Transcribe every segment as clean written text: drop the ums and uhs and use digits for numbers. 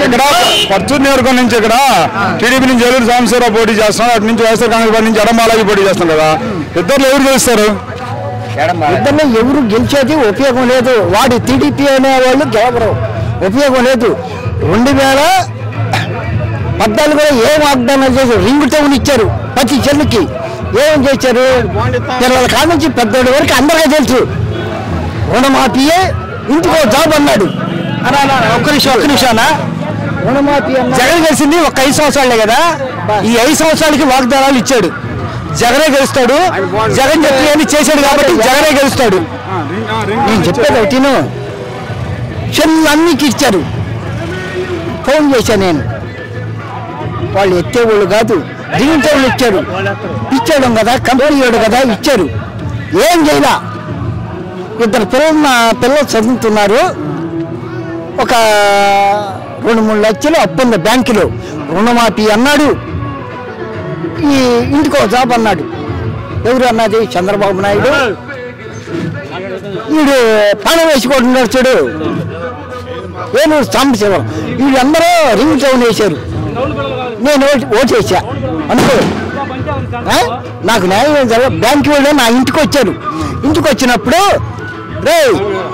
ఇక్కడ పచ్చూరు నియోజకవర్గం నుంచి ఇక్కడ టీడీపీ నుంచి ఏలూరు సాంబశివరావు పోటీ చేస్తున్నాం, అటు నుంచి వైఎస్ఆర్ కాంగ్రెస్ పార్టీ నుంచి ఎడమాలకి పోటీ చేస్తున్నాం కదా. ఇద్దరు ఎవరు గెలుస్తారు? ఇద్దరిలో ఎవరు గెలిచేది ఉపయోగం లేదు. వాడు టీడీపీ అనే వాళ్ళు గెలవరు, ఉపయోగం లేదు. 2014 ఏం వాగ్దానాలు చేశారు? రింగ్ టౌన్ ఇచ్చారు ప్రతి చెల్లుకి. ఏం చేశారు? పిల్లల కాడ నుంచి పెద్దోడి వరకు అందరికీ తెలుసు. రుణమాఫీయే, ఇంటికో జాబ్ అన్నాడు. ఒక్క నిమిషానా రుణమాఫీ జగన్ గెలిచింది ఒక 5 సంవత్సరాలే కదా. ఈ 5 సంవత్సరాలకి వాగ్దానాలు ఇచ్చాడు. జగనే గెలుస్తాడు. జగన్ చెప్పి చేశాడు కాబట్టి జగనే గెలుస్తాడు. నేను చెప్పేది ఒకటిను, చెల్లన్నికి ఇచ్చారు. ఫోన్ చేశాను నేను, వాళ్ళు ఎత్తేవాళ్ళు కాదు, దిగుతాళ్ళు ఇచ్చారు. ఇచ్చాడు కదా, కంపెనీ కదా ఇచ్చారు. ఏం చేయలా. ఇద్దరు పిల్లలు చదువుతున్నారు. ఒక 2-3 లక్షలు అప్పుంది బ్యాంకులో. రుణమాఫీ అన్నాడు, ఈ ఇంటికో జాబ్ అన్నాడు. ఎవరు అన్నది? చంద్రబాబు నాయుడు. వీడు పని వేసుకోంటున్నాడు చూడు, ఏలూరు సాంబశివరావు. వీళ్ళందరూ రింగ్ టౌన్ వేశారు. నేను ఓటేసా అనుకో, నాకు న్యాయం జరగ. బ్యాంకు వాళ్ళు నా ఇంటికి వచ్చారు. ఇంటికి వచ్చినప్పుడు రే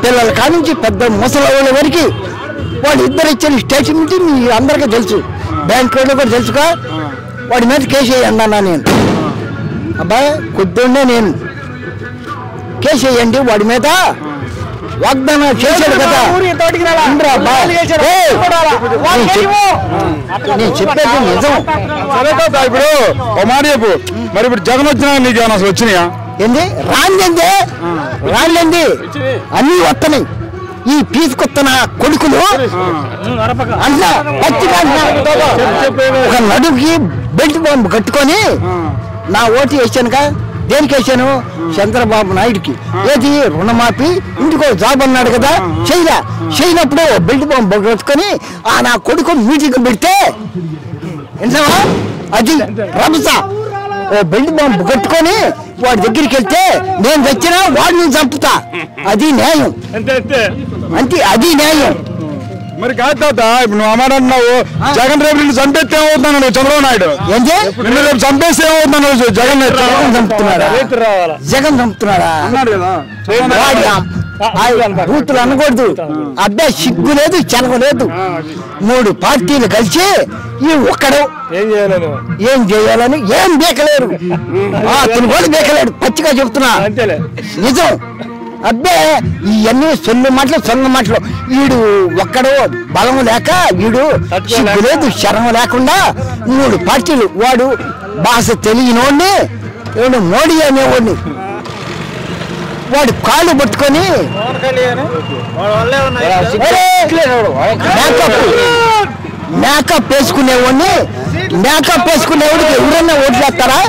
పిల్లల కాడ నుంచి పెద్ద ముసలి వాళ్ళ వరకు వాళ్ళు ఇద్దరు ఇచ్చారు స్టేట్మెంట్. మీ అందరికీ తెలుసు, బ్యాంకు వాళ్ళు కూడా తెలుసుగా. వాడి మీద కేసు వేయండి అన్నా నేను. అబ్బాయి కొద్దిండే నేను కేసు వేయండి వాడి మీద. వాగ్దానం చేశాడు కదా. నేను చెప్పేది నిజం. ఇప్పుడు ఓ మాట చెప్పు, మరి ఇప్పుడు జగన్ వచ్చినా నీకు ఏమైనా అసలు వచ్చినాయా? ఏంది రాండి అన్నీ వస్తున్నాయి. ఈ పీసుకొస్తున్న కొడుకులు అంతా పచ్చిగా ఒక నడుకి బెల్ట్ బాంబు కట్టుకొని నా ఓటు వేసానుగా. దేనికి వేసాను? చంద్రబాబు నాయుడుకి. ఏది? రుణమాఫీ, ఇంటికో జాబ్ అన్నాడు కదా. చేయనప్పుడు బెల్ట్ బాంబు కట్టుకొని నా కొడుకు మీటింగ్ పెడితే వింటావా? అది రభస. ఓ బెల్ట్ బాంబు కట్టుకొని వాడి దగ్గరికి వెళ్తే నేను తెచ్చినా వాడిని చంపుతా. అది న్యాయం అంతే, అది న్యాయం. మరి కాదు తాత, ఇప్పుడు నువ్వు అమ్మాట అంటున్నావు జగన్ రేపు నిన్ను చంపేస్తే ఏమవుతున్నాను నువ్వు? చంద్రబాబు నాయుడు ఏంటి? నిన్ను రేపు చంపేస్తే ఏమవుతున్నాను? జగన్ చంపుతున్నాడా అన్నాడు కదా. బూతులు అనకూడదు. అబ్బాయి సిగ్గు లేదు, చెలవ లేదు. 3 పార్టీలు కలిసి ఈ ఒక్కడు ఏం చేయాలని ఏం బేకలేరు. అతను కూడా బేకలేడు. పచ్చిగా చెప్తున్నా నిజం. అబ్బే ఇవన్నీ సొంత మాటలు. వీడు ఒక్కడు బలం లేక, వీడు సిగ్గు లేదు, శరం లేకుండా 3 పార్టీలు. వాడు భాష తెలియనోడిని, వీడు మోడీ అనేవాడిని. వాడు కాళ్ళు పట్టుకొని మేకప్ వేసుకునేవాడికి ఎవరన్నా ఓట్లు వేస్తారా?